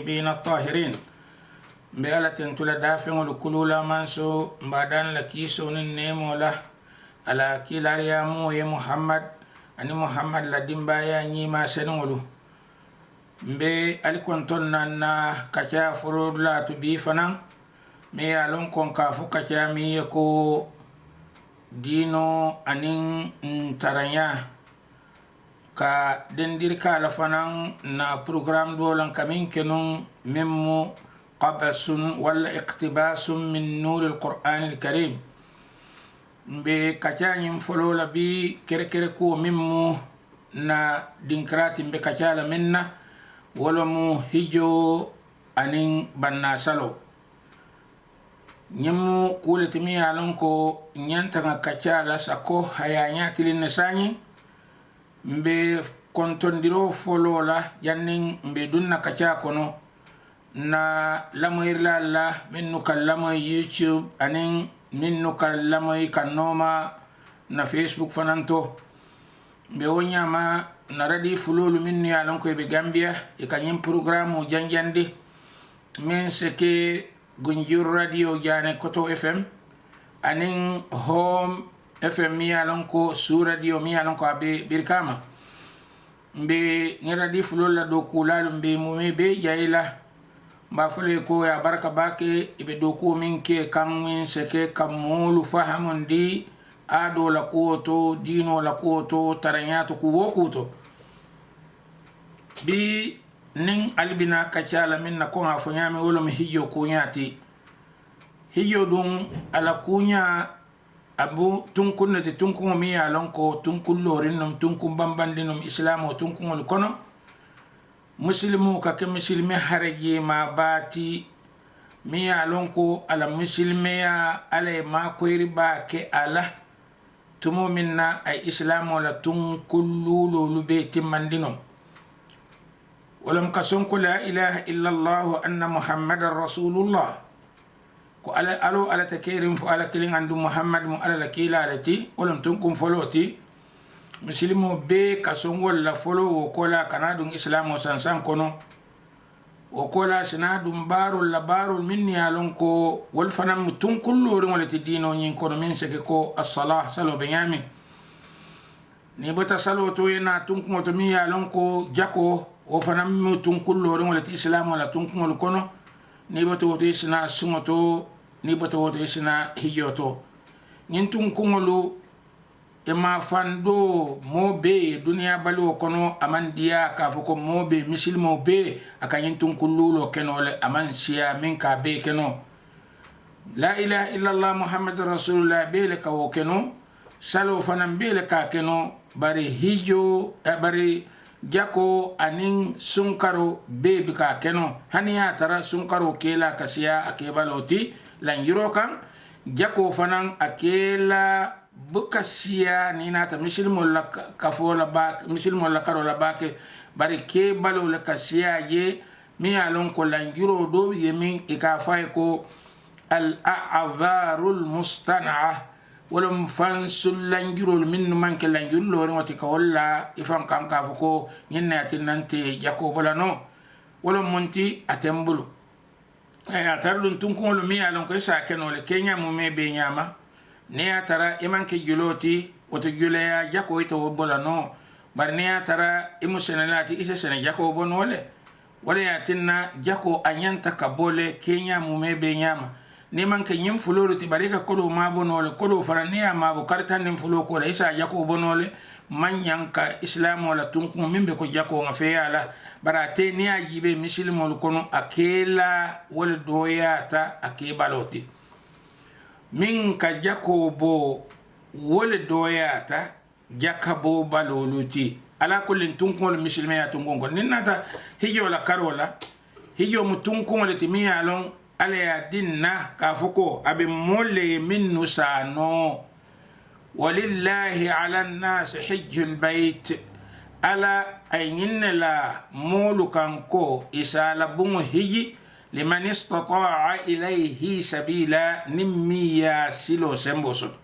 بين الطاهرين بألة تلدافع الكلولا منسو بعدان لكيسون النيمو له على كلا ريامو يا محمد أني محمد لدين بايا نيما سنولو مبي ألكونتون نانا كاچا فرود لا تبي فنا مي ألون كون كافو كاچا مي يكو دينو أنين ترانيا ka dendir kala fanan na program dolan kamin kenun mimmu qabasun wala iqtibasun min nur alquran alkarim be kacanyim folo la bi kere ko mimmu na dinkrati be kacala minna wala mu hijo anin banna salo nyimmu kuletimi alon ko nyanta kacala sako hayanya tilin nasani mbe kontondiro folo la yannin mbe dunna kacha kono na lamoyirla la minnu kallamo YouTube anin minnu kallamo kanoma na Facebook fananto mbe wonyama na radi fulolu minnu ya lonko be Gambia e kanyim programme janjandi min seke Gunjur radio jane Koto FM anin Home FM mi alon ko su radio mi alon ko abe birkama mbe ngera di fulola do kulal mbe mumi be jaila mba fule ko ya baraka bake ibe do ko min ke kan min seke kamulu fahamon di ado la koto dino la koto taranyato ku wokuto bi nin albina kachala min na ko afo nyame wolo mi hijo ko nyati hijo dum ala kunya abu tunkun de tunkun mi alon ko tunkun lorin num tunkun bambandi num islamo tunkun kono muslimu ka ke muslimi haraje ma bati mi alon ko ala muslimi ya ala ma ko riba ke ala tumo minna ay islamo la tunkun lulu be timandino walam kason ko la ilaha illa allah anna muhammadar rasulullah ko ala alo ala takirim fu ala kilin andu muhammad mu ala lakila alati olum tunkum foloti muslimo be kason wala folo wo kola kanadun islamo sansan kono wo kola sinadum barul la barul minni alon ko wal fanam tunkul lori wala ti dino nyin kono min seke ko as-salah salo benyami ni bota salo to yana tunkum to mi alon ko jako wo fanam tunkul lori wala ti islamo la tunkum kono ni bato woto isna sumoto ni bato woto isna hijoto nintun kungolu e ma fando mobe dunia balu kono amandia ka foko mobe misilmo be aka nintun kullulo kenole aman sia min ka be keno la ilaha illa allah muhammadur rasulullah be le ka wo keno salo fanan be le ka keno bari hijo bari jako anin sunkaro bebi ka keno haniya tara sunkaro kela kasiya akebaloti lanjiro kan jako fanan akela bukasiya nina ta misilmo la kafola ba misilmo la karola bake bari ke balo la kasiya ye mi alon ko lanjiro do yemin ikafay ko al a'dharul mustana'ah wolum fansul lanjurol min manke lanjul lori wati ka walla ifan kam ka foko nyinna tinante jako bolano wolum monti atembulu atarlun tunkol mi alon ko sa kenole kenya mu me be nyama ne atara imanke juloti woto juleya jako ito bolano bar ne atara imusenalati isa sene jako bonole wala yatinna jako anyanta kabole kenya mu me be nyama ni man ke nyim fuloro ti barika kodo ma bonole kodo farania ma bo kartan nim fulo ko isa jako bonole man yanka islam wala tunku mimbe ko jako nga feala barate ni ajibe misilmo kono akela wala doyata akebaloti min ka jako bo wala doyata jakabo baloluti ala kullin tunku wala misilme ya tunku ninata hijo la karola hijo mutunku wala timia alon ala ya dinna ka foko abe molle min nusano walillahi ala nas hajjul bait ala ayinna la mulukan ko isala bungu hiji liman istata'a ilayhi sabila nimmiya silo semboso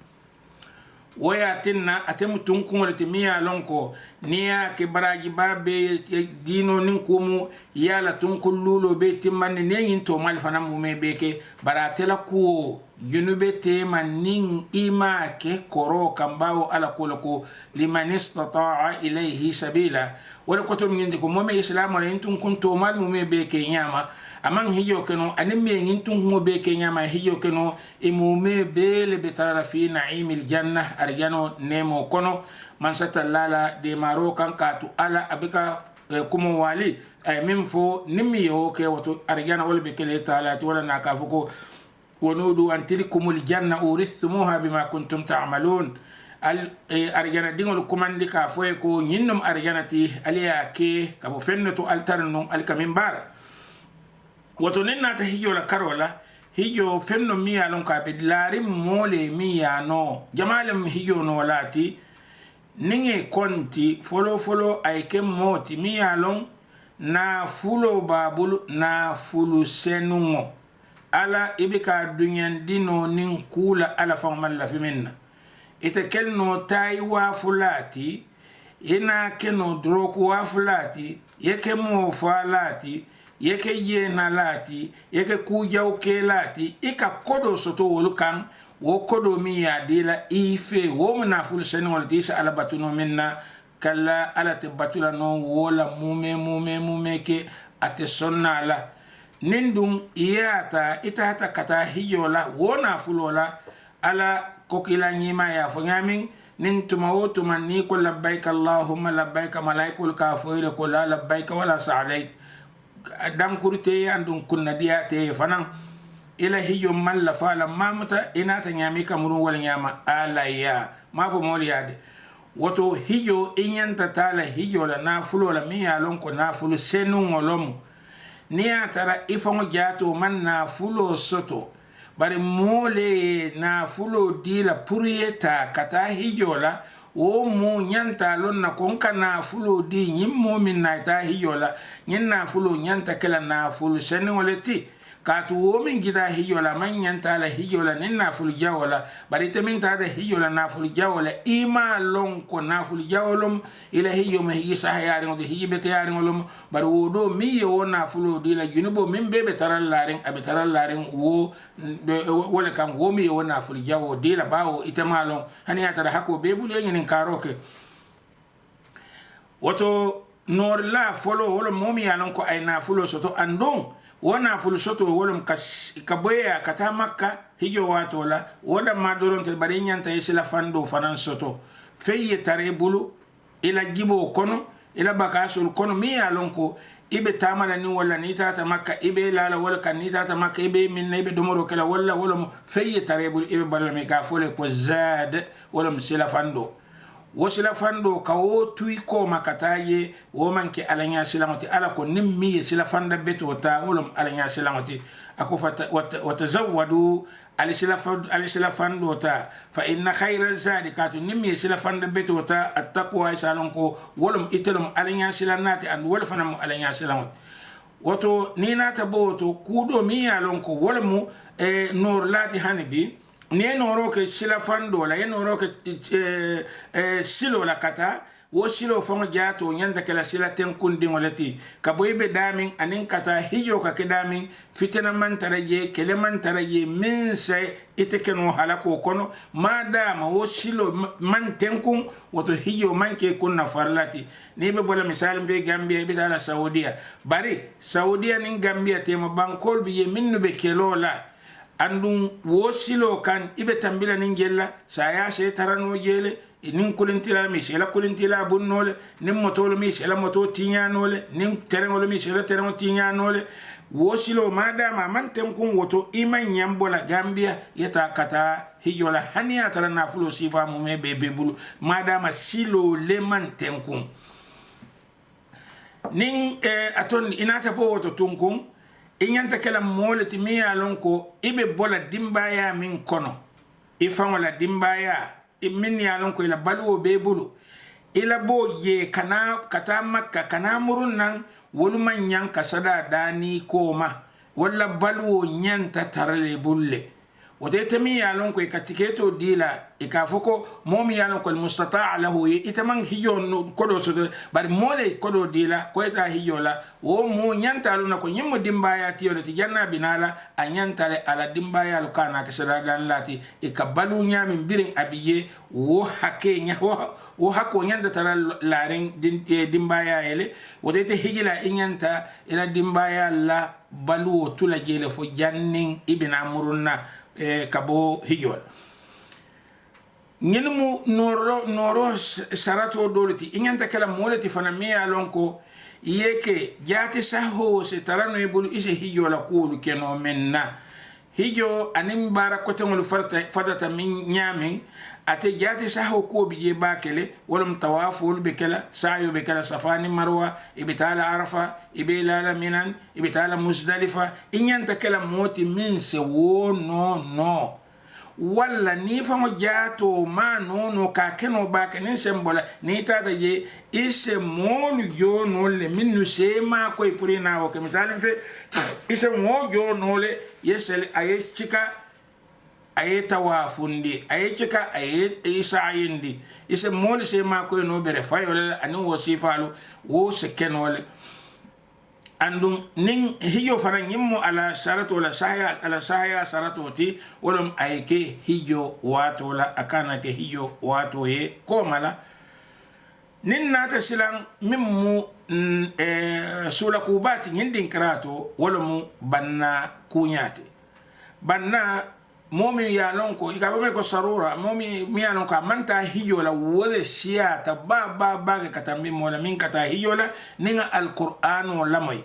woya tinna atemu tunkuŋol ti mi ye lon ko ni ya ke baraji ba be dino nin kumu yala tunkul lulo be timmandi ne ñin to mal fana mume be ke bara tela kuwo junube tema nin ima ke koro kambawo ala kula ko liman istata'a ilayhi sabila wala koto ngindi ko momi islam wala intun kun to mal mume be ke nyama amang hiyo keno anim me ngintun mo be ke nyama hiyo keno e mume be le betara fi na'imil janna arjano nemo kono man satallala de maro kan katu ala abika kumo wali ay mim fo nimmi yo ke wato arjana wala be kele taala wala naka fuko wonudu an tilkumul janna urithumuha bima kuntum ta'malun al arjana dingol kumandi ka foye ko nyinnum arjanati aliya ke kabo fenneto altarnu alkamin bara woto ninna ta hijo la karola hijo fenno mi alon ka be lari mole mi no jamalem hijo no lati ninge konti folo ay ke moti mi alon na fulo babul na fulu senungo ala ibika dunyan dino nin kula ala fangman la fiminna ite kelno tai wa fulati ina keno droku wa fulati yeke mo falati yeke yena lati yeke kujaw ke lati ika kodo soto wolukan wo kodo mi ya dila ife wo mna ful senol disa ala batuno minna kala ala te batula no wola mume ke ate sonnala nindum iyata itata kata hiyola wona fulola ala kokila nyima ya fonyamin nin tuma wo tuma ni ko labbaik allahumma labbaik malaikul kafoyle ko la labbaik wala sa'alaik dam kurte andum kunna diate fanan ila hiyo man la fala mamuta inata nyami kamurun wala nyama ala ya mafo moliyade woto hiyo inyanta tala hiyo la nafulo la miya lon ko nafulu senu ngolomu ni atara ifango jato man nafulo soto bari mole nafulo dila puriyeta kata hiyo la wo mu nyanta lon na konka nafulo di nyimmo min na ta hiyo la nyin nafulo nyanta kala nafulo senu waleti katu wo min gida hiyola man nyanta la hiyola nin naful jawala bari temin ta da hiyola naful jawala ima lon ko naful jawolum ila hiyo ma higi sahayari ngode higi bete yari ngolum bari wo do mi yo naful di la junubo min bebe taral laring abi taral laring wo wala kam wo mi yo naful jawo di la bawo itamalon hani atara hako bebul yen karoke woto nor la folo wala momi yanon ko ay nafulo soto andon wana fulsoto wolum kaboya kata makka hijo wato la wada madoron te bari nyanta yesila fando fanan soto feye tare bulu ila jibo kono ila bakasul kono mi alonko ibe tamala ni wala ni tata makka ibe lala wala kan ni tata makka ibe min ibe domoro kala wala wala feye tare bulu ibe balo mi ka fole ko zad wala msila fando wasila fando ka wo tuy ko makataye wo manke alanya silamati ala ko nimmi sila fanda beto ta wolum alanya silamati ako fata watazawwadu alisila fando ta fa inna khayra zadikatu nimmi sila fanda beto ta attaqwa salon ko wolum itelum alanya silanati an wol fanam alanya silamati woto ni nata boto kudo mi yalon ko wolmu nor lati hanibi ne noro ke sila fando la noro ke silo la kata wo silo fonga jato nyanda kala sila tenkundi ngolati kaboybe damin anin kata hiyo ka kedamin fitena man taraje kele man taraje min sai itekeno halako kono madama wo silo man tenkun woto hiyo man ke kunna farlati ni be bola misal be Gambia be dala Saudiya bari Saudiya nin Gambia tema bankol bi minnu be kelola andun wosilo kan ibe tambila nin jella saya se tarano jele nin kulintila mi sela kulintila bunnole nin motolo mi sela moto tiñanole nin terengolo mi sela terengo tiñanole wosilo madama man tenkun woto iman nyambola Gambia yeta kata hijola hania tarana fulo sifa mu me bebe bulu madama silo le man tenkun nin aton inata po woto tunkun inyanta kala molati mi yalon ko ibe bola dimbaya min kono ifangola dimbaya min yalon ko ila balu be bulu ila bo ye kana kata makka kana murun nan woluman yanka sada dani koma wala balu nyanta tarale bulle وتيتمي يالون كو كاتيكيتو ديلا إكافوكو مومي يالون كو المستطاع له يتمن هيو كودو سودو بار مولي كودو ديلا كويتا هيو لا ومو نيانتالو نكو نيمو ديمبايا تيو لتي جانا بنالا أنيانتالي على ديمبايا لكانا كسرادان لاتي إكابالو نيامن بيرين أبيي وحكي وحكو نيانتا ترى لارين ديمبايا يلي وتيتي هيجلا إنيانتا إلى ديمبايا لا baluu tula jele fo janning ibina murunna kabo hijol ñenmu noro sarato dolati inganta kala molati fana me alonko yeke jati saho se tarano e bulu ise hijola kulu keno menna hijo anim bara kote ngol fadata min nyamin ate jati saho ko bije bakele wolum tawaful bekela sayo bekela safani marwa ibitala arafa ibila minan ibitala muzdalifa inyanta kala moti min se wo no walla ni famo jato ma no ka keno bakene sembola ni tata je ise molu jo no le minnu se ma ko purina o ke misalin fe ise mo jo no le yesel aye chika aye tawafundi aye chika aye isayindi ise moli se ma ko no bere fayol anu wasifalu wo se kenole andum nin hiyo fana nyimmo ala sharatu wala sahaya ala sahaya sharatu ti wolum ayke hiyo wato la akana ke hiyo wato ye ko mala nin nata silang mimmu sula kubati nyindin krato wolum banna kunyati banna momi ya lonko ikabame ko sarura momi mi alon ka manta hiyola wole shiata ba katambi mola min kata hiyola ninga alquran wala moy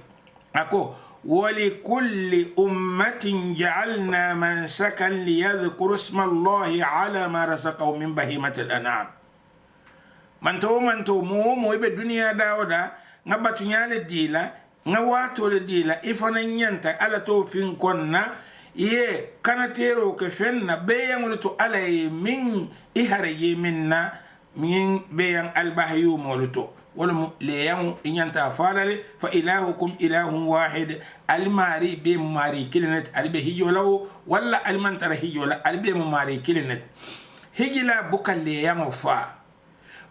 ako wali kulli ummatin ja'alna mansakan liyadhkuru isma allahi ala ma razaqahum min bahimati al-an'am manto mo ibe dunia daoda ngabatu nyale dila ngawato le dila ifana nyanta ala to fin konna ye kanatero ke fenna beyan to alay min ihare ye minna min beyan albahyu moluto wala leyan inyanta falale fa ilahukum ilahun wahid almari be mari kilinet albe hijolaw wala almantara hijola albe mari kilinet hijila bukal leyan fa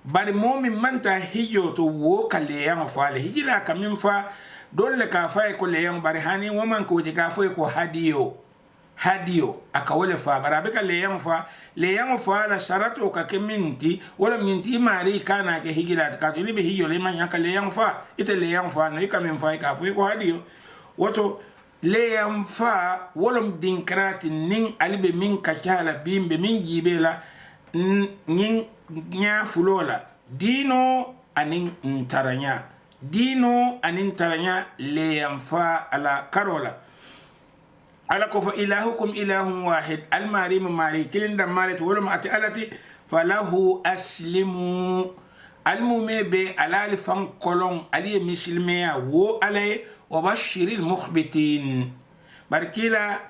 bari momin manta hijo to wo kal leyan fa le hijila kamin fa dole ka fa ko leyan bari hani woman ko ka fa ko hadiyo akawole fa barabe ka leyan fa la sharatu ka keminti wala minti mari kana ke higila ka to libe hiyo le manya ka leyan fa ite leyan fa no ikamin fa ka fu ko hadiyo woto leyan fa wala dinkrati nin alibe min ka chala bimbe min jibela nin nya fulola dino anin taranya leyan fa ala karola ala ko fa ilahukum ilahun wahid almari mari kilin da malet wala ma ati alati falahu aslimu almume be alal fan kolon ali muslimeya wo alay wa bashiril mukhbitin barkila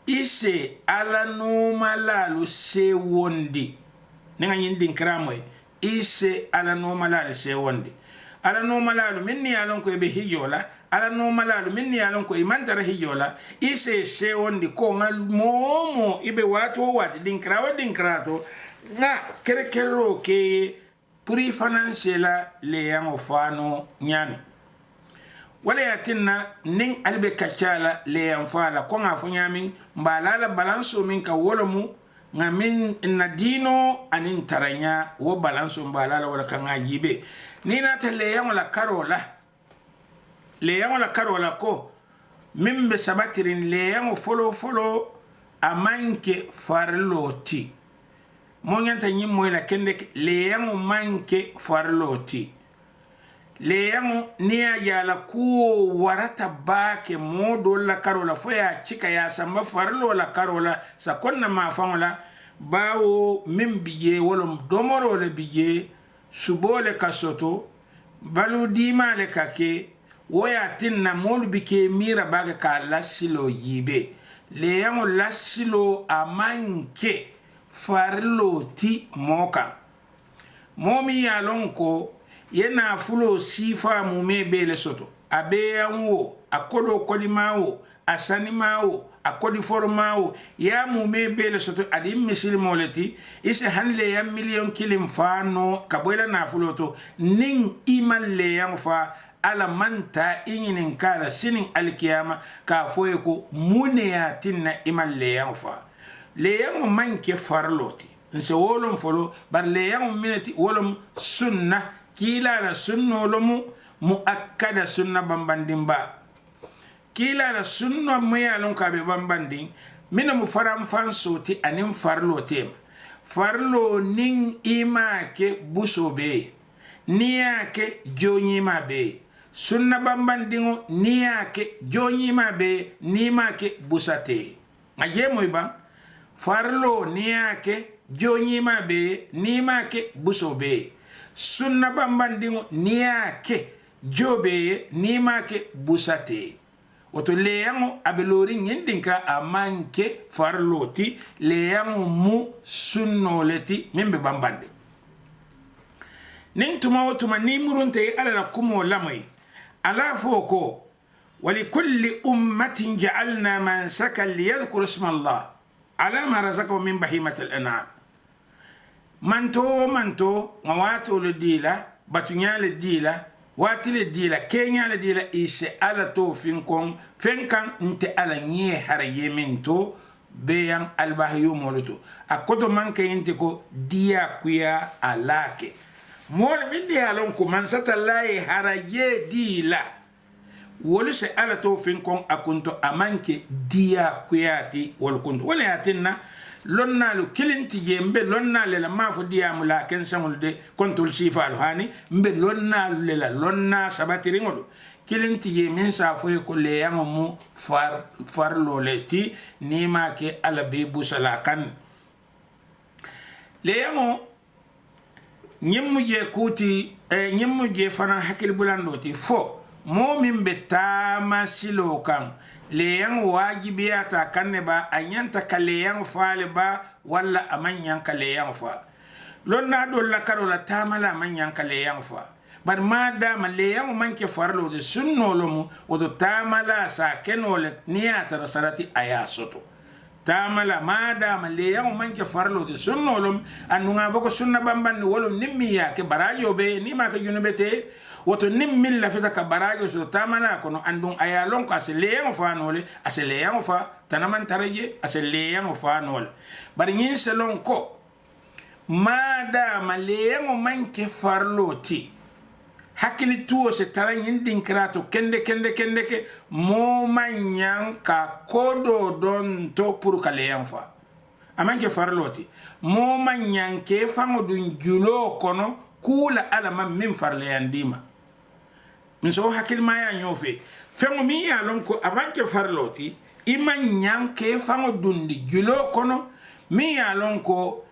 ise ala no malalu se wondi ninga nyindin kramoy ise ala no malalu se wondi ala no malalu minni alon ko be hijola ala no malalu minni alon ko imantara hijola ise se wondi ko ngal momo ibe wato dinkrato na kerekero ke puri financiela le yango fano nyami wala yatinna nin albe kachala le yanfala ko nga fo nyami mbalala balanso min ka wolomu ngamin na dino anin taranya wo balanso mbalala wala ka ngajibe nina ta le yango la karola ko mimbe sabatirin le yango folo amanke farloti mo nyanta nyimmo ila kende le yango manke farloti le yango niya yala ku warata bake modo la karola foya chika ya samba farlo la karola sakonna ma fangola bawo mimbiye wolom domoro le biye subole kasoto balu dima le kake woya tinna molu bike mira baga ka lasilo yibe le yango lasilo amanke farlo ti moka momi yalonko yena fulo sifa mume bele soto abeyanwo akodo kodimawo asanimawo akodi formawo ya mu me bele soto adi misil moleti ise hanle ya million kilim fano kabola na fuloto nin iman le yang fa ala manta inginin kala sinin alkiyama ka foye ko mune ya tinna iman le yang fa le yang manke farloti nse wolom folo bar le yang minati wolom sunna kila la sunno lomu muakkada sunna bambandimba kila la sunna moya lon ka be bambandin mina mu faram fansoti anin farlo tema farlo nin ima ke busobe niya ke jonyima be sunna bambandingo niya ke jonyima be nima ke busate ngaje moy ban farlo niya ke jonyima be nima ke busobe sunna bambandingo niya ke jobe nima ke busate woto leyango abelori nyindinka amanke farloti leyango mu sunnoleti mimbe bambande nin tuma wotuma ni murunte ala la kumo lamay ala foko ولكل أمة جعلنا منسكا ليذكر اسم الله على ما رزقهم من بهيمة الأنعام منتو مواتو للديلة باتنيا للديلة wati le dila kenya le dila ise ala to finkon fenkan nte ala nye haraye minto beyan albahyu moluto akodo manke inte ko dia kuya alake mol mindi alon ko mansata lai haraye dila wolu se ala to finkon akunto amanke dia kuyati wol kunto wala yatinna lonnalu kilinti yembe lonnalu la mafo diamu la ken samul de kontol sifalu hani mbe lonnalu la lonna sabatiri ngolu kilinti yemin sa fo ko le yango mu far loleti nima ke ala be busala kan le yango nyimmu je kuti nyimmu je fana hakil bulandoti fo mo min be tama silo kan leyan wajibiyata kanne ba anyanta ka leyan faale ba walla amanyan ka leyan fa lonna do la karola tamala amanyan ka leyan fa bar ma da ma leyan manke farlo de sunno lomu wodo tamala sa kenole niyata rasarati ayasoto tamala ma da ma leyan manke farlo de sunno lom anunga boko sunna bamban wolum nimmiya ke barajo be ni ma ka junubete woto nimmil la feta ka barajo so tamana kono andun ayalon ko aseleyan fa nole aseleyan fa tanaman taraje aseleyan fa nole bari nyin selon ko mada maleyan manke farloti hakili tuo se taranyin dinkrato kende ke mo manyan ka kodo don to pour kaleyan fa amanke farloti mo manyan ke fango dun julo kono kula ala man min farleyan dima min so hakil maya nyofe fengo mi ya lon ko avanke farloti iman nyanke fango dundi julo kono mi ya lon ko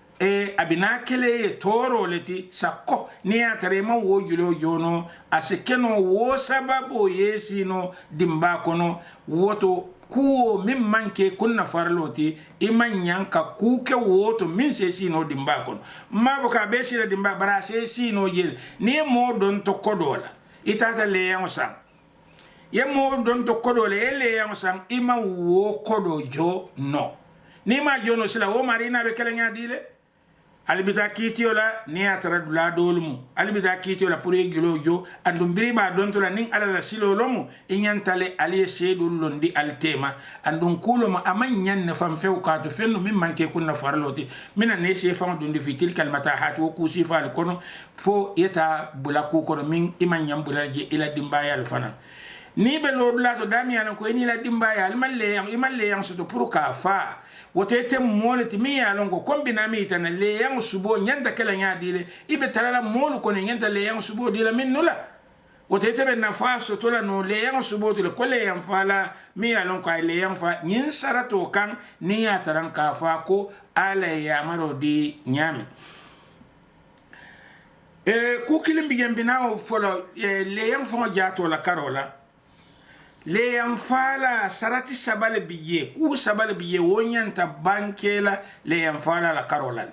abina kele toro leti sakko ni ya tarema wo julo jono asekeno wo sababu yesino dimba kono woto kuo min manke kunna farloti iman nyanka kuke woto min se sino dimba kono mabo ka be sira dimba bara se sino jel ni mo don to kodola itata le yang sang ye mo don to kodola le yang sang ima wo kodo jo no ni ma jono sila wo marina be kala nya dile albita kitiola ni atara dula dolmu albita kitiola pour yegulo jo andum biriba don to la nin ala la silo lomu inyantale ali sedul londi altema andum kulo ma amanyan ne fam few ka to fenno min manke kunna farloti mina ne se fam dundi fitil kalmata hat wo kusi fal kono fo yeta bulaku kono min imanyam bulaje ila dimbaya al fana ni be lodula to damiana ko ni la dimbaya al malle yang so to pour ka fa wotete moleti mi ya longo kombina mi tana le yang subo nyanda kala nya dile ibe tarala molu ko nyanda le yang subo dile min nula wotete be na faso to la no le yang subo dile ko le yang fala mi ya longo ay le yang fa nyin sarato kan ni ya taran ka fa ko ala ya maro di nyame ku kilim bigem binawo folo le yang fo jato la karola le yang fala sarati sabale biye ku sabale biye wonyanta bankela le yang fala la karola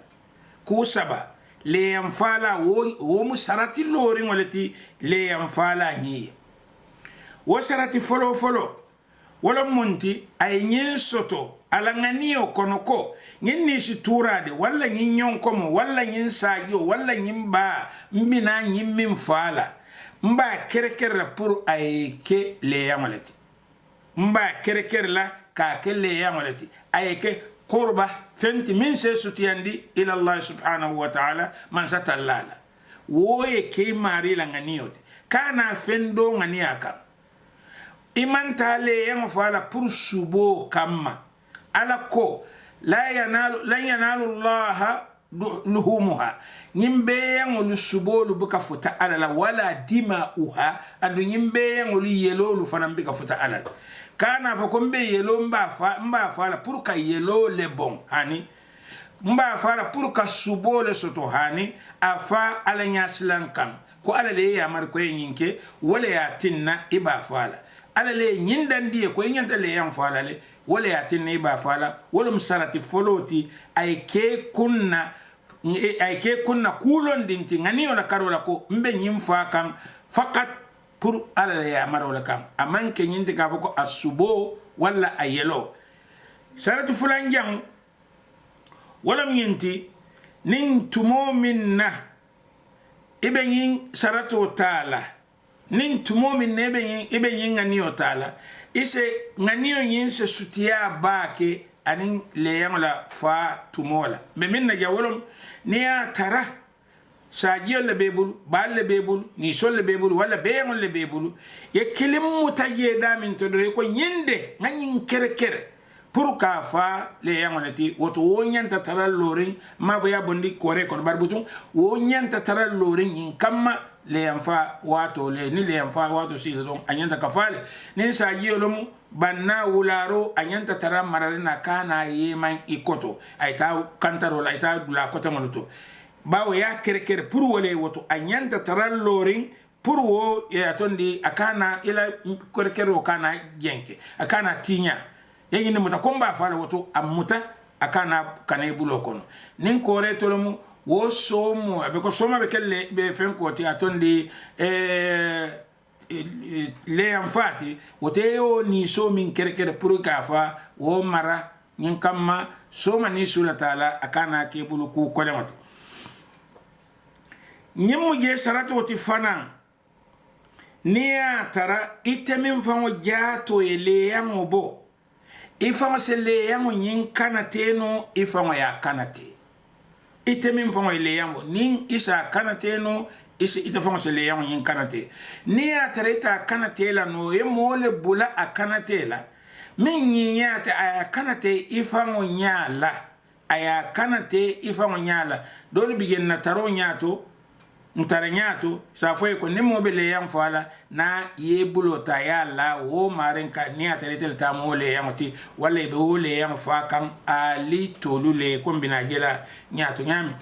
ku saba le yang fala wo mu sarati lori ngoleti le yang fala ni wasarati folo folo wala munti ay nyin soto ala nganiyo kono ko nyin ni si turade wala nyin nyonkomo wala nyin sajo wala nyin ba mbina nyin min fala mba kerekere pour ay ke le yamoleti mba kerekere la ka ke le yamoleti ay ke qurba fenti min se sutiyandi ila Allah subhanahu wa ta'ala man satallala woye ke mari la nganiyote kana fendo nganiyaka iman tale yang fala pour subo kamma ala ko la yanalu Allah luhumuha nyimbe yang lu subo lu buka futa ala wala dimauha adu nyimbe yang lu yelo lu fanam bika futa ala kana fa kombe yelo mba fala pour ka yelo le bon hani mba fala pour ka subo le soto hani afa ala nyaslan kan ko ala le ya mar ko yinke wala ya tinna iba fala ala le nyindan die ko nyanta le yan fala le wala ya tinna iba fala wala musarati foloti ay ke kunna kulon dinti ngani ona karola ko mbe nyimfa kan fakat pour ala le ya marola kan amanke nyinte ka ko asubo wala ayelo sarati fulan jang wala nyinti nin tumo minna ibe yin sarato taala nin tumo min ibe yin ngani taala ise ngani yin se sutiya baake anin leyan la fa tumola be min na jawolom ni ya tara sajio le bebul bal le bebul ni sol le bebul wala beyon le bebul ye kilim mutaje da min to do ko nyinde ngani kere pour ka fa le yangonati woto wonyanta taral lorin ma baya bondi kore kon barbutun wonyanta taral lorin in kamma le yanfa wato le ni le yanfa wato si don anyanta kafale nin sa yolomu banna wularo anyanta taral mararina kana yeman ikoto aita kantaro la aita la kota monuto bawo ya kere pour wole woto anyanta taral lorin pour wo ya tondi akana ila kere kana jenke akana tinya yengi ni muta komba fala woto amuta akana kana ibulo kono nin kore tolomu wo somo abe ko soma be kelle be fen ko ti atondi le amfati wote o ni so min kere pour ka fa wo mara nin kamma soma ni sula taala akana ke bulu ku ko lemata nyimu je saratu woti fana niya tara itemin fango jato ele yangobo ifanga sele yango nyin kanate no ifanga ya kanate itemin fanga ile yango nin isa kanate no isi itafanga sele yango nyin kanate ni ya tareta kanate la no e mole bula akanate la min nyinya ta aya kanate ifanga nyala aya kanate ifanga nyala dole bigen na taro nyato ntaranyato sa foi ko nemo bele yang fala na yebulo ta ya la wo maren ka ni aterete ta mo le yang ti wala be wo le yang fa kan ali tolule ko bina gela nyato nyami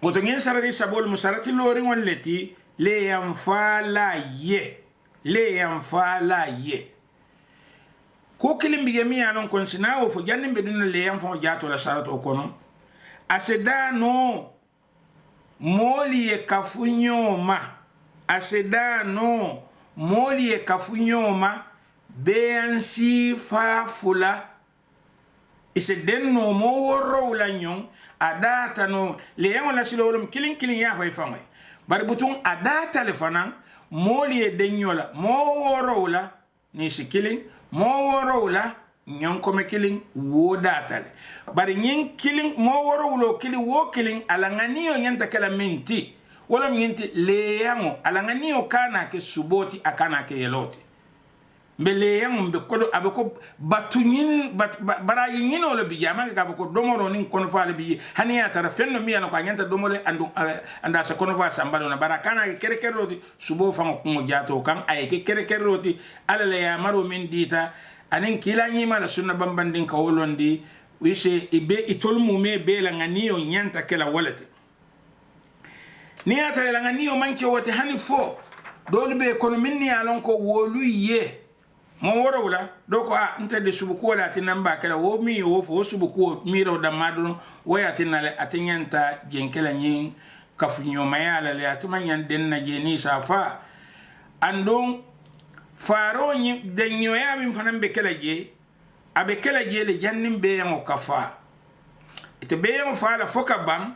woto ngen sarati sabol musarati lori walleti le yang fala ye ko kilim bige mi anon kon sina wo fo janni be dun le yang fo jato la sarato kono aseda no moli e kafunyoma asedano moli e kafunyoma beansi fa fula ise denno mo worro la nyon adata no le yamala silolum kilin ya fa ifamay bari butun adata le fanan moli e denyola mo worro la ni sikilin mo worro la nyon kome killing wo datale bari nyin killing mo woro wulo kili wo killing alanganiyo nyanta kala minti wala nyinti leyango alanganiyo kana ke suboti akana ke yeloti mbe leyango mbe kodo abeko batunyin barayi nyino le bijama ka ko domoro nin kono faale bi hani ya tara fenno mi yana ko nyanta domole andu anda sa kono fa sambalo na barakana ke kere roti subo fango ko jato kan ay ke kere roti ala le ya maro min dita anin kila nyima la sunna bambandin ka wolondi wise ibe itol mume be la nganiyo nyanta kala walate ni ata la nganiyo manke wote hani fo dole be kono minni alon ko wolu ye mo woro wala doko ntade subuku wala tinamba kala wo mi wo fo subuku mi ro da madun waya tinale atinyanta jenkela nyin kafunyo mayala le atumanyan den na jeni safa andon faro ni denyo ya min fanan be kala je abe kala je le jannim be yan kafa ite be yan fa la foka bang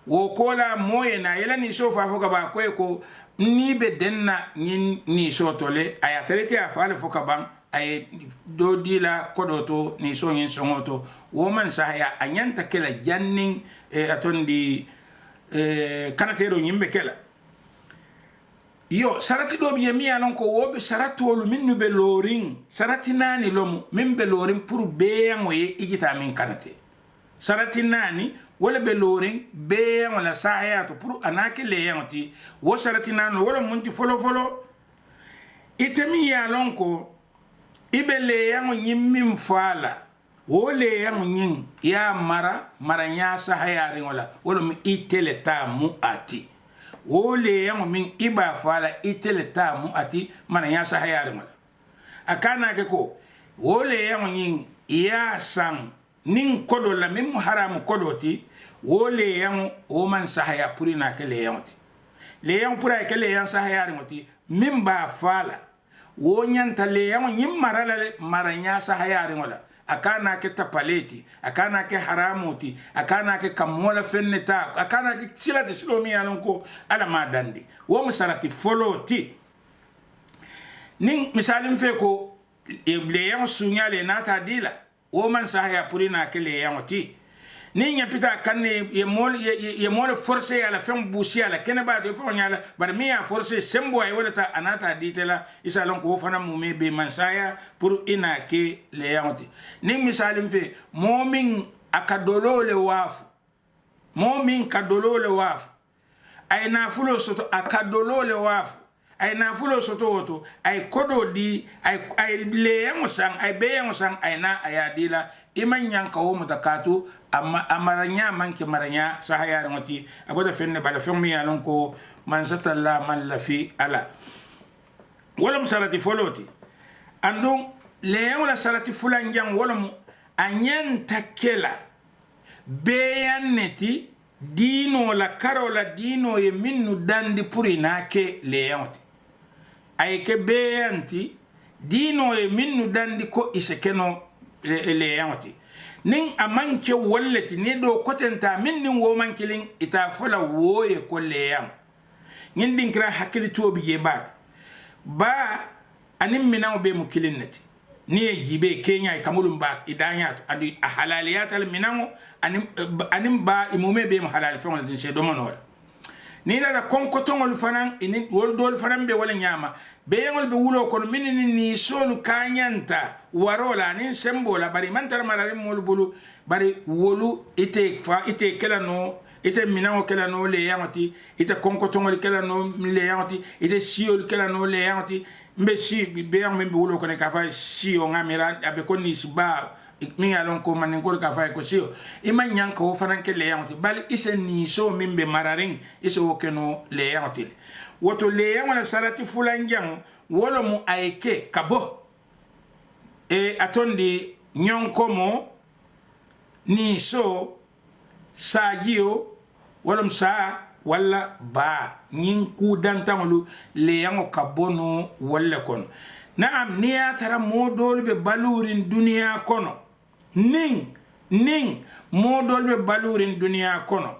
wo kola moye na yela ni so fa foka ba ko ni be denna ni so tole aya terete a fa la foka bang ay do dila kodoto ni so nyin songoto wo man sa ya anyanta kala jannin atondi kanatero nyimbe kala yo sarati do biye mi anon ko wobe saratolu minnu be lorin sarati nani lomu min be lorin pour beyango ye igita min kanate sarati nani wala be lorin beyango la sahayato pour anake le yanti wo sarati nani wala munti folo itemi ya lonko ibe le yango nyimmin fala wo le yango nyin ya mara nya sahayari wala mi itele ta mu ati wole yango min iba fala itele tamu ati mana ya sahayari mala akana ke ko wole yango nyin ya sang nin kodo la min haram kodoti wole yango o man sahaya purina ke le yango ti le yango pura ke le yango sahayari moti min ba fala wo nyanta le yango nyin marala maranya sahayari mala akana ke tapaleti akana ke haramuti akana ke kamola fenneta akana ke sila de silomi alonko ala madandi wo musarati foloti nin misalin fe ko le yan sunyale nata dila wo man sahaya purina ke le yan ti nin ya pita kanne ye mol forcer ala fem busi ala kene ba de fo nyala bar mi ya forcer sembo ay wala ta anata ditela isa lon ko fana mu me be man saya pour ina ke le yanti nin misalim fe momin akadolo le waf momin kadolo le waf ay na fulo soto akadolo le waf ay na fulo soto woto ay kodo di ay le yango ay be yango sang ay na ayadila iman yanka wo mutakatu amaranya manke maranya sahayar ngoti aboda fenne bala fenmi yalon ko man satalla man lafi ala wala sarati foloti andon le wala sarati fulanjang wala mu anyanta kela beyaneti dino la karola dino ye minnu dandi purina ke le yamti ay ke beyanti dino ye minnu dandi ko isekeno le yamti nin amanke wallati ne do kotenta min nin wo mankilin ita fola woye ko leyam ngin din kra hakili to biye ba anim minaw be mukilin nati ni yibe kenya kamulum ba idanya adi halaliyat al minaw anim ba imume be halal fe wala din se do monol ni daga konkotongol fanan ini wol dol fanan be wala nyama be yangol be wulo kono minini ni solu kanyanta warola nin sembola bari mantar marari mol bulu bari wolu ite kala no ite minawo kala no le yamati ite konkotongol kala no le yamati ite siol kala no le yamati mbe si be yang be wulo kono ka fa si o ngamira abe ko ni ba mi alon ko man ko ka fa ko sio iman nyanka wo fanan ke le yamati bali ise ni so mimbe mararin ise wo keno le yamati woto le yamala sarati fulanjang wolo mu aike kabo atondi nyonkomo ni so sajio wala msa wala ba nyinku dantamulu le yango kabono wala kono naam niya tara modol be balurin dunia kono ning modol be balurin dunia kono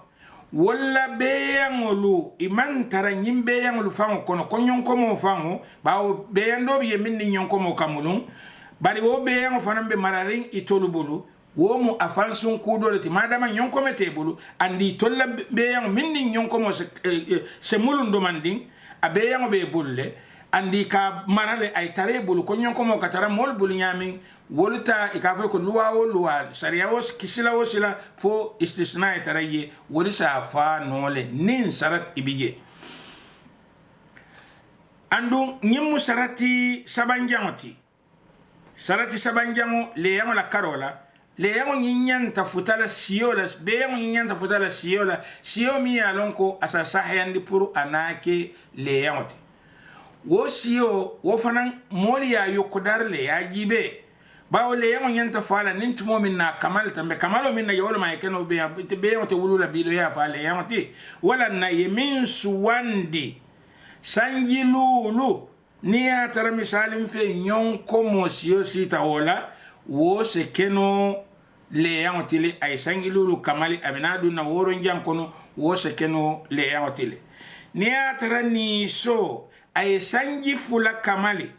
wala beyangolu iman tara nyimbe yangolu fango kono konyonkomo fango bawo beyando biye minni nyonkomo kamulun bari wo beyango fanambe mararin itolubulu wo mu afansun kudole ti madama nyonkome tebulu andi tolla beyango minni nyonkomo se mulun domanding a beyango be bulle andi ka marale ay tare bulu ko nyonkomo katara mol bulu nyamin wolta ikafe ko luwa sharia wos kisila wosila fo istisna taraye wolisa fa nole nin sarat ibije andu nyimu sarati sabanjangoti sarati sabanjango le yango la karola le yango nyinyanta futala siola be yango nyinyanta futala siola sio mi alonko asasa hayandi puru anake le yango wo sio wo fanan moli ya yokodar le ya jibe bawo le yango nyanta fala nintumo min na kamal tambe kamalo min na yolo ma keno be yango te wulula bilo ya fala le yango ti wala na yemin suwandi sanjilulu niya tara misalin fe nyon ko mosiyo sita wala wo se keno le yangotile ay sangilulu kamali abinadu na woro njam kono wo se keno le yangotile niya tara ni so ay sangi fula kamali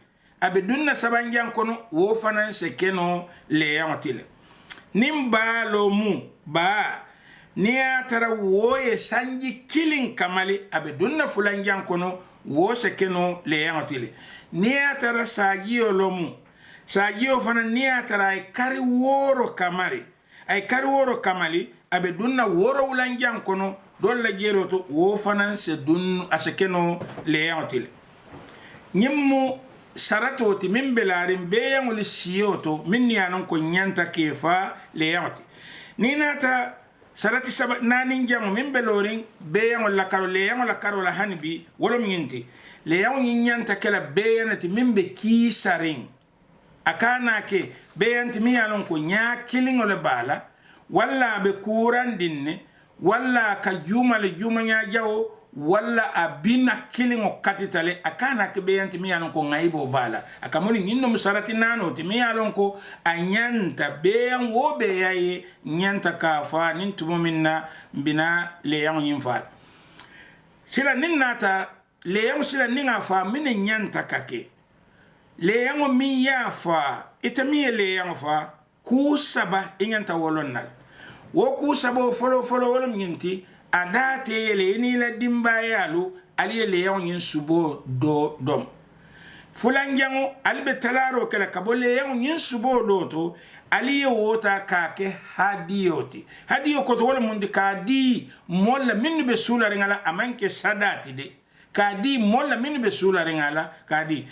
abidunna sabanjam kono wo fanan se keno le yangotile nimba lo mu ba niya tara wo ye sangi killing kamali abidunna fulanjam kono wo se keno le yangotile niya tara sagiyo lo mu sagiyo fana niya tara ay kari woro kamari ay kari woro kamali abe dunna woro wulanjam kono dolla jero to wo fana se dun asekeno le yangotile nyimmu saratoti min belarin beyangol siyoto min yanon ko nyanta kefa le yangoti ni nata sarati saba nanin jamu min belorin beyangol la karo le yangol la karo la hanbi wolo minti le yangol nyanta kala beyanati min be kisarin akana ke beyanti mi yanon ko nya kilingol bala walla be kuran dinne walla ka juma le juma nya jawo walla abina kilingo katitale akana ke beyanti mi yanon ko ngaibo bala akamoni ninno musarati nano ti mi yanon ko anyanta beyan wo beyaye nyanta ka fa nin tumo minna bina le yangol nyimfal sila ninnata le yangol sila ninga fa min nyanta kake le yango mi ya fa itami le yango fa ku saba inyanta wolonnal wo ku saba folo wolom nyinti adate le ni la dimba yalu ali le yango nyin subo do dom fulanjango albe talaro kala kabole yango nyin subo do to ali wota ka ke hadiyo ko to wala mundi ka di molla min be sula ngala amanke sadati de ka di molla min be sula ngala ka di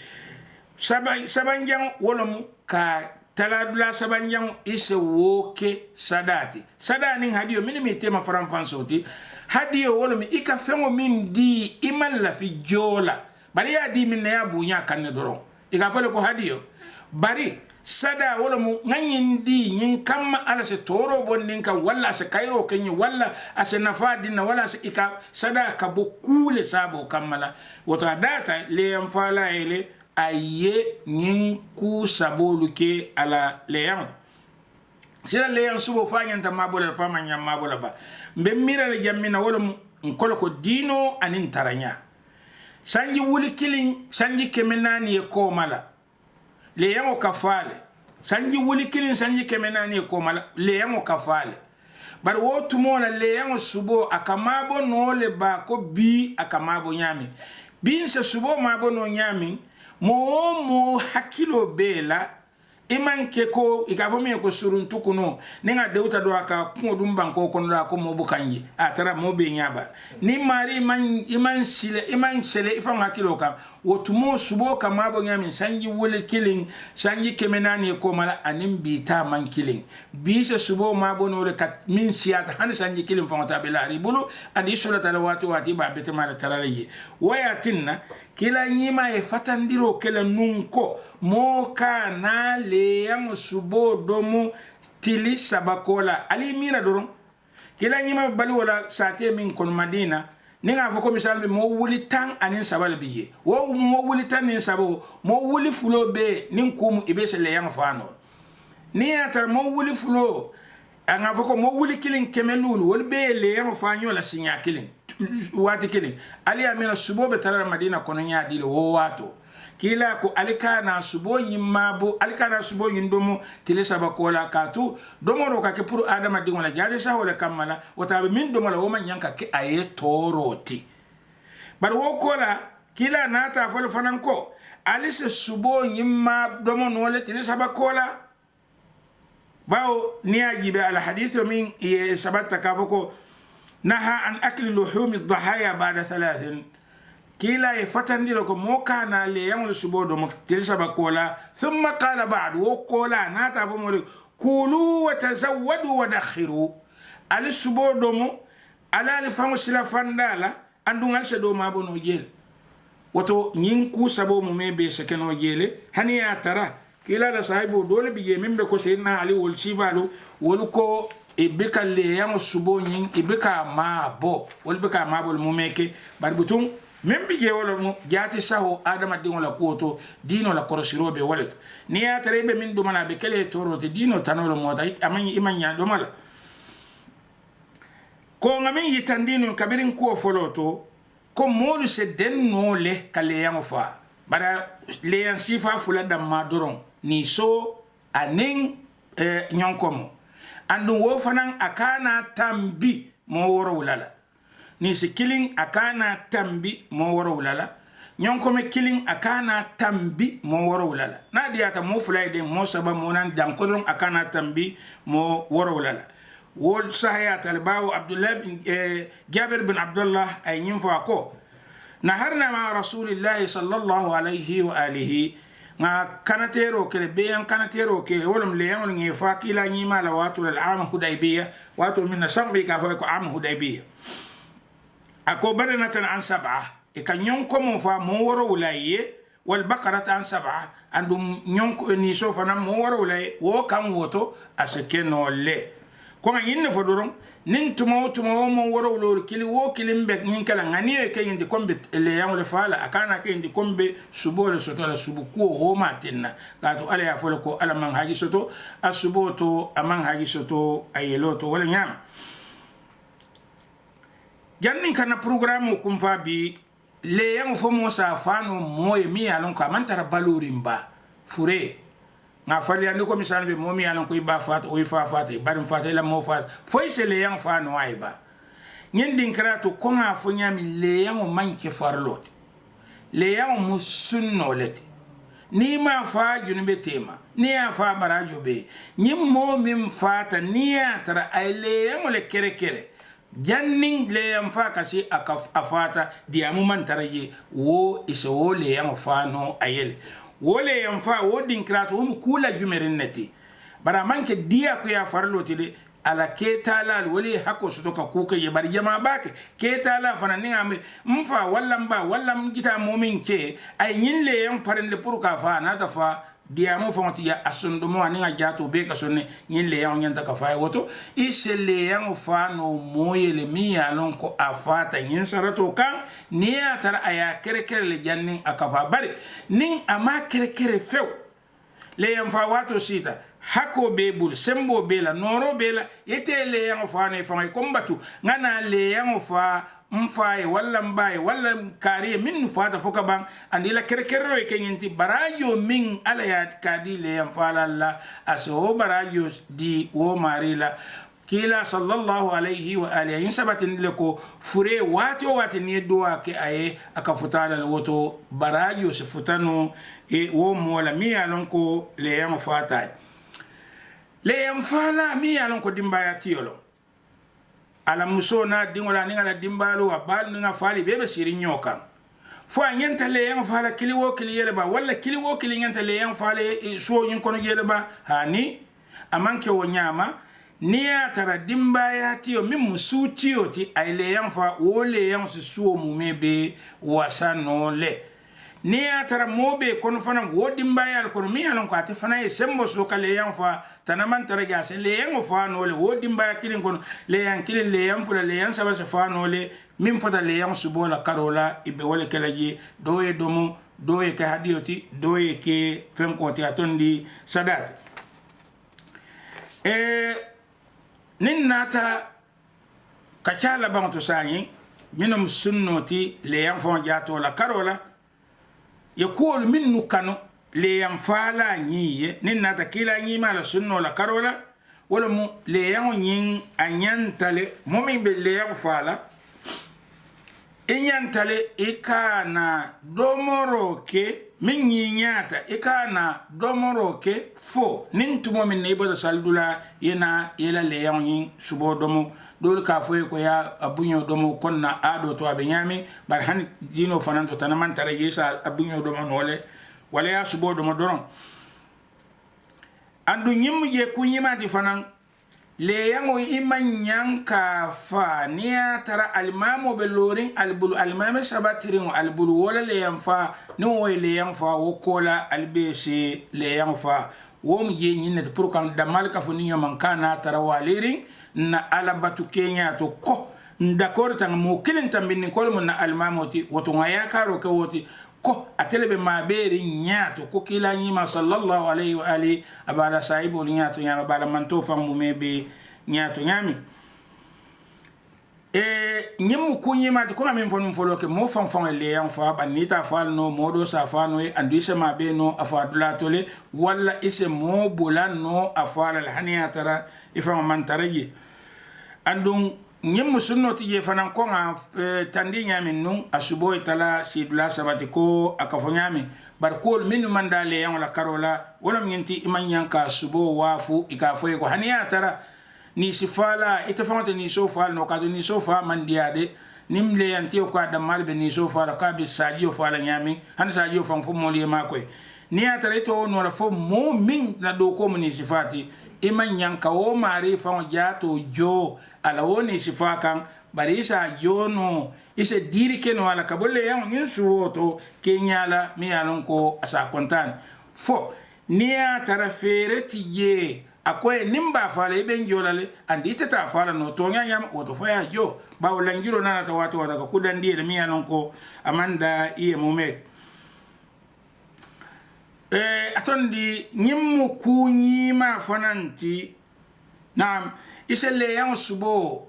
sabanjang wolomu ka taladula sabanjang ise woke sadati sadani hadiyo minimi tema faramfansoti hadiyo wolomu ika fengo min di iman la fi jola bari ya di min ya bunya kanne doron ika fele ko hadiyo bari sada wolomu nganyin di nyin kamma ala se toro bondin ka walla se kairo kenyi walla ase nafadina walla se ika sada ka bokule sabo kammala wota data le amfala ele aye nyin ku sabolu ke ala leyang sila leyang subo fanyanta mabola fama nyam mabola ba mbe mira le jammina wala nkolo ko dino anin taranya sanji wuli killing sanji kemenani e ko mala leyang o kafale sanji wuli killing sanji kemenani e ko mala leyang o kafale bar wo tumola leyang subo akamabo no le ba ko bi akamabo nyami bin se subo mabo no nyami mo hakilo bela iman ke ko ikavome ko suruntu kuno ninga deuta do aka ko dum banko kono da ko mo bukanji atara mo be nyaba ni mari iman sile ifan hakilo ka wotumo subo kama bo nyami sanji wole killing sanji kemenani ko mala anim bita man killing bisa subo ma bono le kat min siata han sanji killing fonta belari bulu adi sulata wati ba bete mala taralaye waya tinna kila nyima e fatandiro kala nunko mo kana le yang subo domu tili sabakola ali mira doron kila nyima bali wala sate min kon madina ninga foko misal mo wuli tan anin sabal biye wo mo wuli tan nin sabo mo wuli fulo be nin kum ibese le yang fano ni ata mo wuli fulo anga foko mo wuli kilin kemelulu wol be le yang fanyo la sinya kilin wati kilin ali amina subo be tara madina kono nya dile wo wato kila ko alikana subo nyimabo alikana subo nyindomo tele sabakola katu domoro ka ke pour adama dingola jaje sa wala kamala wata min domola o man yanka ke aye toroti bar wo kola kila nata fol fananko alise subo nyimma domo no le tele sabakola bawo niaji be al hadith min sabata ka foko naha an akli luhum ad-dhahaya ba'da 3 kila fatandiro ko mokana le yamul subodo mo tilsa bakola thumma qala ba'd wa qala nata fomori kulu wa tazawwadu wa dakhiru al subodo mo ala li famu sila fandala andungal se do mabono jel woto nyin ku sabo mo mebe se keno jele hani ya tara kila da sahibo dole biye membe ko sayyidina ali wol sibalu wol ko ibeka le yamul subo nyin ibeka mabo wol beka mabo mo meke bar butum min bi je wala mu jati saho adama dingo la kuoto dino la korosirobe walet ni ya tarebe min do mala be kele toro te dino tanolo mota amani imanya do mala ko ngami yitandino kabirin ko foloto ko molu se den no le kale yango fa bara le yan sifa fula damma doron ni so anen nyonkomo andu wo fanan akana tambi mo woro wulala ni si killing akana tambi mo woro wulala nyonkome killing akana tambi mo woro wulala na diata mo fulay de mo saba mo nan jankodon akana tambi mo woro wulala wol sahaya talbawo abdullah bin jabir bin abdullah ay nyim fa ko naharna ma rasulillahi sallallahu alayhi wa alihi nga kanatero ke beyan kanatero ke wolum le yamul ngi fa kila nyi mala watu al am hudaybiya watu min sambi ka fa ko am hudaybiya ako badana tan an sab'a e ka nyonko mo fa mo woro wulaye wal baqara tan sab'a andum nyonko ni so fa na mo woro wulaye wo kan woto asake no le ko nga yinne fo doron nin tumo mo woro wulor kili wo kilimbe nyin kala ngani e ke yindi kombe le yamul fala akana ke yindi kombe subole soto la subuku ho matinna gato ala ya folo ko ala man haji soto asuboto aman haji soto ayeloto wala nyam jannin kana programme kum fa bi le yango fo mo sa fano moye mi alon ka man tara balurimba fure nga fali andi ko misal be momi alon ko iba fat o ifa fat barim fat la mo fat foi se le yang fano aiba nyindin krato ko nga fo nyami le yango manke farlot le yango musunno leti ni ma fa junube tema ni ya fa barajo be nyim mo mim fata ni ya tara ay le yango le kere kere janning le yam fa kasi afata diamu man taraye wo iso wo le yam fa no ayel wo le yam fa wo din krato hum kula jumerin nati bara manke dia ko ya farlo tide ala ketala wali hako soto ka kuka ye bari jama bake ketala fana ni ambe mfa walla mba walla mgita momin ke ay nyin le yam parende pour ka fa na ta fa diamo fonti ya asundumo aninga jato be ka sonne nyin le yan nyanta ka fa woto ise le yan fa no moyele mi ya lon ko afata nyin sarato kan ni ya tar aya kere kere le jannin akafa bari nin ama kere kere few le yan fa wato sita hako be bul sembo be la noro be la yete le yan fa ne fa ko mbatu ngana le yan fa mfaye wala mbaye wala kariye min fata foka bang andila kerekero e kenyinti barajo min ala ya kadile yam fala la aso barajo di wo marila kila sallallahu alayhi wa alihi sabatin leko fure wati o wati ni doa ke aye akafutala woto barajo se futano e wo mola mi alon ko le yam fata le yam fala mi alon ko dimbaya tiolo ala muso na dingola ni ngala dimbalo wa bal nga fali bebe siri nyoka fo anyenta le yang fala kiliwo kiliyele ba wala kiliwo kiliyenta le yang fale so nyin kono yele ba hani amanke wo nyama ni ya tara dimbaya tiyo mi musu tiyo ti ay le yang fa wo le yang se suo mu mebe wasano le ni ya tara mobe kono fana wo dimbaya kono mi alon ko ate fana e sembo so kale yang fa tanaman tara ga se le yang fa no le wo dimbaya kilin kono le yang kilin le yang fula le yang saba se fa no le min fata le yang subola karola ibe wole kelaji doye domo doye ka hadioti doye ke fenko ti atondi sadat nin nata kachala banto sanyi minum sunnoti le yang fa jato la karola yakul minnu kanu le yam fala nyiye nin nata kila nyi mala sunno la karola wala mu le yam nyin anyantale momi be le yam fala inyantale ikana domoroke min nyinyata ikana domoroke fo nin tumo min ne bada saldula yena yela le yam nyin subo domo dol ka fo ko ya abunyo domo konna ado to abe nyami bar han dino fanando tanaman tare yesa abunyo domo nole wala ya subo domo doron andu nyim je kunyima di fanan le yango imanyan ka fa niya tara almamo be lorin albulu almame sabatirin albulu wala le yan fa no le yan fa wo kola albese le yan fa wo mu je nyinne pour kan damal ka fu niyo man kana tara walirin na alabatu kenya to ko d'accord tan mo kilin tambin ko mo na almamoti woto ngaya karo ka woti ko atelebe ma beri nyaato ko kila nyima sallallahu alaihi wa alihi abala saibo nyaato nyama bala manto famu mebe nyaato nyami nyimu kunyima ko ngamin fon folo ke mo fam fam le yan fa banita fa no modo sa fa no andise ma be no afadula tole wala ise mo bulan no afala alhaniya tara ifam man taraje andun nyimu sunno tije fanan ko nga tandi nyamin nun asubo itala sidula sabati ko akafo nyami bar kol min mandale yan la karola wala minti iman yanka subo wafu ikafo ko haniya tara ni sifala itafamata ni sofa no kadu ni sofa mandiade nimle yanti ko adam malbe ni sofa la kabi sadio fala nyami han sadio fam fu moli makoy ni atare to no la fo mo min na do ko ni sifati iman yanka o mari fam jato jo ala woni sifakan barisa jono ise diri ke no ala kabolle yan ngin suwoto kenyala mi alon ko asa kontan fo ni atara fere tiye akoy nimba fala iben jolale andi tata fala no to nyanya woto faya jo bawo langiro nana ta wato wada ko dandi le mi alon ko amanda iye mume atondi nyimmu kunyima fananti nam isele yan subo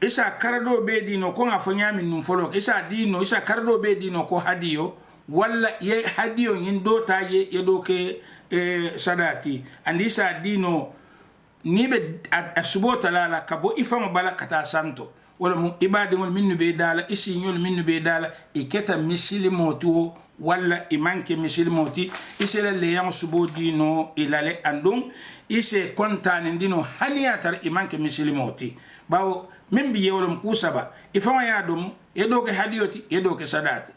isa karado be dino ko ngafanya min num folo isa dino isa karado be dino ko hadiyo walla ye hadiyo nyindo ta ye yedoke sadati andi sa dino nibe asubo talala kabo ifama bala kata santo wala mu ibade wal minnu be dala isi nyol minnu be dala iketa misili moto wala imanke misili moti isela le yang subo dino ilale andung ise kontane dino haniyatar imanke misili moti bawo min bi yewlum kusaba ifama ya dum yedoke hadiyoti yedoke sadati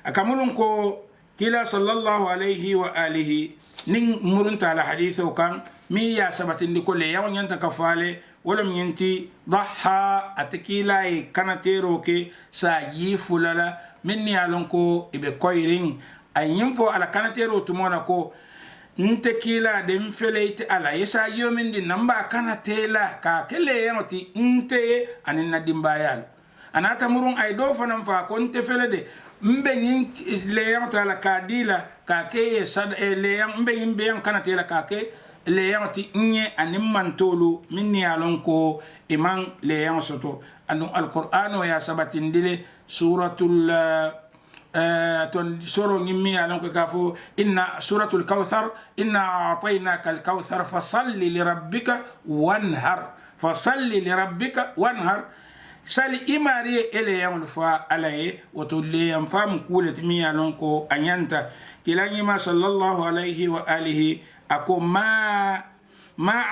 akamulun ko kila sallallahu alaihi wa alihi nin murunta ala hadithu kan mi ya sabatin di kolle yaw nyanta kafale wala minti dhaha atakila kanatero ke sa yifulala minni alon ko ibe koiring ayin fo ala kanatero tumona ko ntekila dem feleite ala yesa yomin di namba kanatela ka kele yamati nte anin nadimbayal anata murun ay do fanam fa ko nte felede mbe nyin le yamata la kadila ka ke sad le yam mbe mbe yam kanatela ka ke le yamati nye anim mantolu minni alon ko iman le yam soto anu alqur'ano ya sabatin dile suratul suro nyimmi alon ko kafo inna suratul kauthar inna a'tainaka al-kauthar fasalli li rabbika wanhar sali imari ele yamul fa alaye wato le yam fam kulet mi alon ko anyanta kilani ma sallallahu alayhi wa alihi ako ma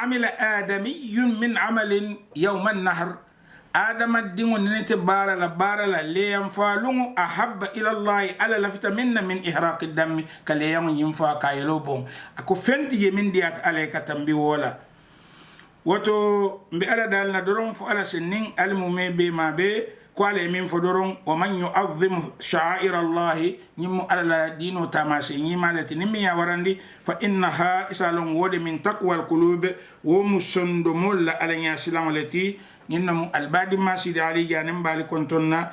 amila adamiyyun min amalin yawm an-nahr adam ad-dingun nete barala le yam fa lungu ahabba ila allah ala lafta minna min ihraq ad-dam kale yam yimfa kayelo bon ako fenti yemin diat alayka tambi wala woto mbi ala dal na doron fo ala sennin almume be ma be ko ala min fo doron wa man yu'azzim sha'air allah nyim ala dino tamase nyima lati nimi ya warandi fa innaha isalun wode min taqwa alqulub wa musondo mulla ala nya silam lati nyinna albadi masidi ali janim bali kontonna